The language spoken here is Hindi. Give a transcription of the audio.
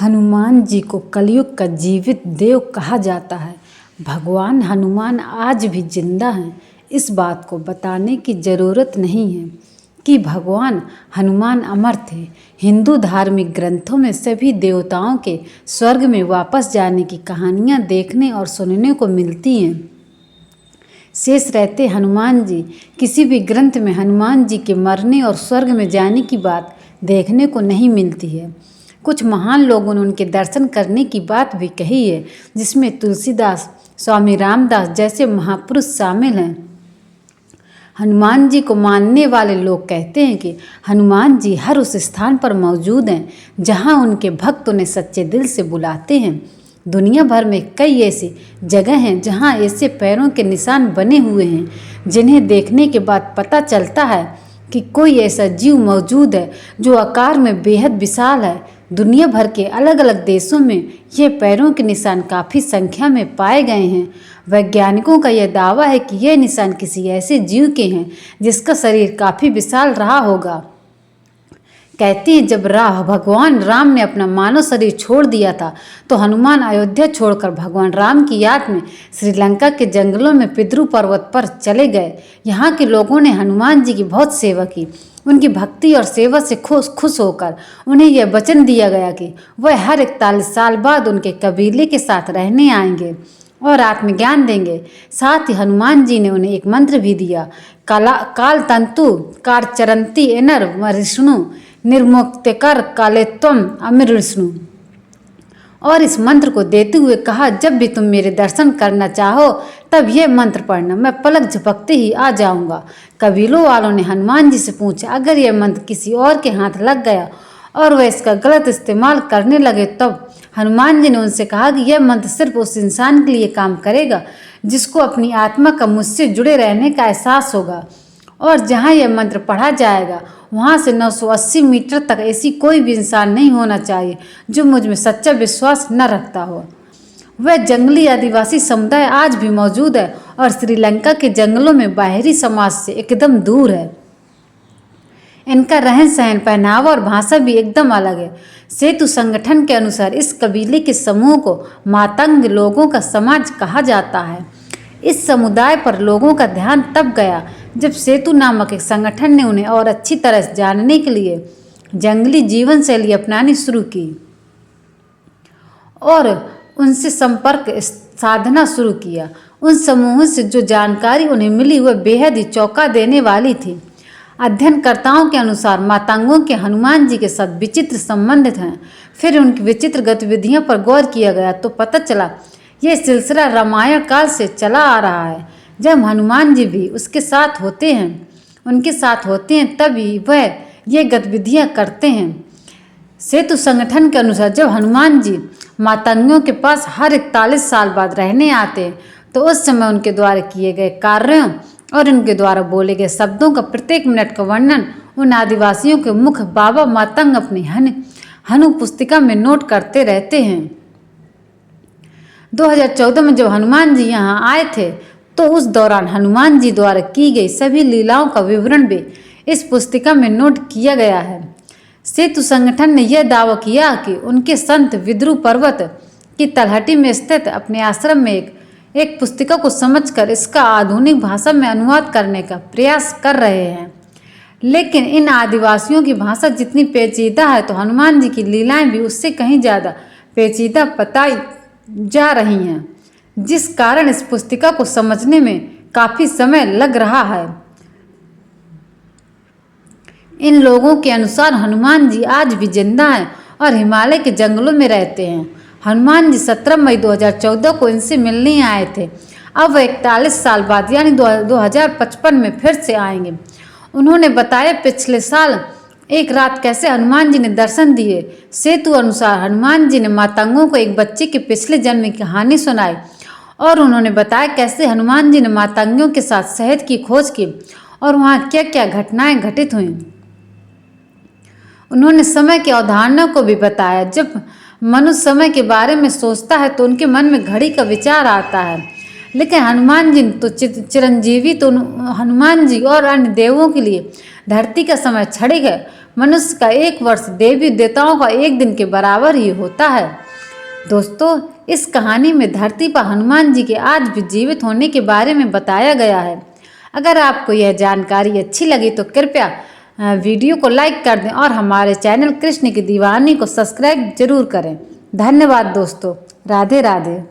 हनुमान जी को कलयुग का जीवित देव कहा जाता है। भगवान हनुमान आज भी जिंदा हैं। इस बात को बताने की ज़रूरत नहीं है कि भगवान हनुमान अमर थे। हिंदू धार्मिक ग्रंथों में सभी देवताओं के स्वर्ग में वापस जाने की कहानियाँ देखने और सुनने को मिलती हैं। शेष रहते हनुमान जी। किसी भी ग्रंथ में हनुमान जी के मरने और स्वर्ग में जाने की बात देखने को नहीं मिलती है। कुछ महान लोगों ने उनके दर्शन करने की बात भी कही है, जिसमें तुलसीदास, स्वामी रामदास जैसे महापुरुष शामिल हैं। हनुमान जी को मानने वाले लोग कहते हैं कि हनुमान जी हर उस स्थान पर मौजूद हैं जहां उनके भक्त उन्हें सच्चे दिल से बुलाते हैं। दुनिया भर में कई ऐसी जगह हैं जहां ऐसे पैरों के निशान बने हुए हैं जिन्हें देखने के बाद पता चलता है कि कोई ऐसा जीव मौजूद है जो आकार में बेहद विशाल है। दुनिया भर के अलग अलग देशों में ये पैरों के निशान काफ़ी संख्या में पाए गए हैं। वैज्ञानिकों का यह दावा है कि ये निशान किसी ऐसे जीव के हैं जिसका शरीर काफ़ी विशाल रहा होगा। कहते हैं जब भगवान राम ने अपना मानव शरीर छोड़ दिया था तो हनुमान अयोध्या छोड़कर भगवान राम की याद में श्रीलंका के जंगलों में पितृ पर्वत पर चले गए। यहाँ के लोगों ने हनुमान जी की बहुत सेवा की। उनकी भक्ति और सेवा से खुश होकर उन्हें यह वचन दिया गया कि वह हर 41 साल बाद उनके कबीले के साथ रहने आएंगे और आत्मज्ञान देंगे। साथ ही हनुमान जी ने उन्हें एक मंत्र भी दिया, काल तंतु कारचरंती एनर विष्णु निर्मुक्तिकर कालेत्वम अमिर विष्णु। और इस मंत्र को देते हुए कहा, जब भी तुम मेरे दर्शन करना चाहो तब यह मंत्र पढ़ना, मैं पलक झपकते ही आ जाऊंगा। कबीलों वालों ने हनुमान जी से पूछा, अगर यह मंत्र किसी और के हाथ लग गया और वह इसका गलत इस्तेमाल करने लगे तब? हनुमान जी ने उनसे कहा कि यह मंत्र सिर्फ उस इंसान के लिए काम करेगा जिसको अपनी आत्मा का मुझसे जुड़े रहने का एहसास होगा, और जहाँ यह मंत्र पढ़ा जाएगा वहाँ से 980 मीटर तक ऐसी कोई भी इंसान नहीं होना चाहिए जो मुझ में सच्चा विश्वास न रखता हो। वह जंगली आदिवासी समुदाय आज भी मौजूद है और श्रीलंका के जंगलों में बाहरी समाज से एकदम दूर है। इनका रहन सहन, पहनावा और भाषा भी एकदम अलग है। सेतु संगठन के अनुसार इस कबीले के समूह को मातंग लोगों का समाज कहा जाता है। इस समुदाय पर लोगों का ध्यान तब गया जब सेतु नामक एक संगठन ने उन्हें और अच्छी तरह जानने के लिए जंगली जीवन शैली अपनानी शुरू की और उनसे संपर्क साधना शुरू किया। उन समूहों से जो जानकारी उन्हें मिली वह बेहद ही चौंका देने वाली थी। अध्ययनकर्ताओं के अनुसार मातंगों के हनुमान जी के साथ विचित्र संबंध हैं। फिर उनकी विचित्र गतिविधियों पर गौर किया गया तो पता चला यह सिलसिला रामायण काल से चला आ रहा है। जब हनुमान जी भी उनके साथ होते हैं तभी वह ये गतिविधियां करते हैं। सेतु संगठन के अनुसार जब हनुमान जी मातंगों के पास हर 41 साल बाद रहने आते हैं तो उस समय उनके द्वारा किए गए कार्यों और उनके द्वारा बोले गए शब्दों का प्रत्येक मिनट का वर्णन उन आदिवासियों के मुख बाबा मातंग अपनी हनु पुस्तिका में नोट करते रहते हैं। 2014 में जब हनुमान जी यहाँ आए थे तो उस दौरान हनुमान जी द्वारा की गई सभी लीलाओं का विवरण भी इस पुस्तिका में नोट किया गया है। सेतु संगठन ने यह दावा किया कि उनके संत विद्रु पर्वत की तलहटी में स्थित अपने आश्रम में एक पुस्तिका को समझकर इसका आधुनिक भाषा में अनुवाद करने का प्रयास कर रहे हैं। लेकिन इन आदिवासियों की भाषा जितनी पेचीदा है तो हनुमान जी की लीलाएं भी उससे कहीं ज़्यादा पेचीदा बताई जा रही हैं, जिस कारण इस पुस्तिका को समझने में काफ़ी समय लग रहा है। इन लोगों के अनुसार हनुमान जी आज भी जिंदा हैं और हिमालय के जंगलों में रहते हैं। हनुमान जी 17 मई 2014 को इनसे मिलने आए थे। अब वह 41 साल बाद यानी 2055 में फिर से आएंगे। उन्होंने बताया पिछले साल एक रात कैसे हनुमान जी ने दर्शन दिए। सेतु अनुसार हनुमान जी ने मातंगों को एक बच्चे के पिछले जन्म की कहानी सुनाई और उन्होंने बताया कैसे हनुमान जी ने मातंगों के साथ शहद की खोज की और वहाँ क्या क्या घटनाएं घटित हुई। उन्होंने समय की अवधारणा को भी बताया। जब मनुष्य समय के बारे में सोचता है तो उनके मन में घड़ी का विचार आता है, लेकिन हनुमान जी तो चिरंजीवी तो हनुमान जी और अन्य देवों के लिए धरती का समय क्षणिक है, मनुष्य का 1 वर्ष देवी देवताओं का 1 दिन के बराबर ही होता है। दोस्तों, इस कहानी में धरती पर हनुमान जी के आज भी जीवित होने के बारे में बताया गया है। अगर आपको यह जानकारी अच्छी लगी तो कृपया वीडियो को लाइक कर दें और हमारे चैनल कृष्ण की दीवानी को सब्सक्राइब जरूर करें। धन्यवाद दोस्तों। राधे राधे।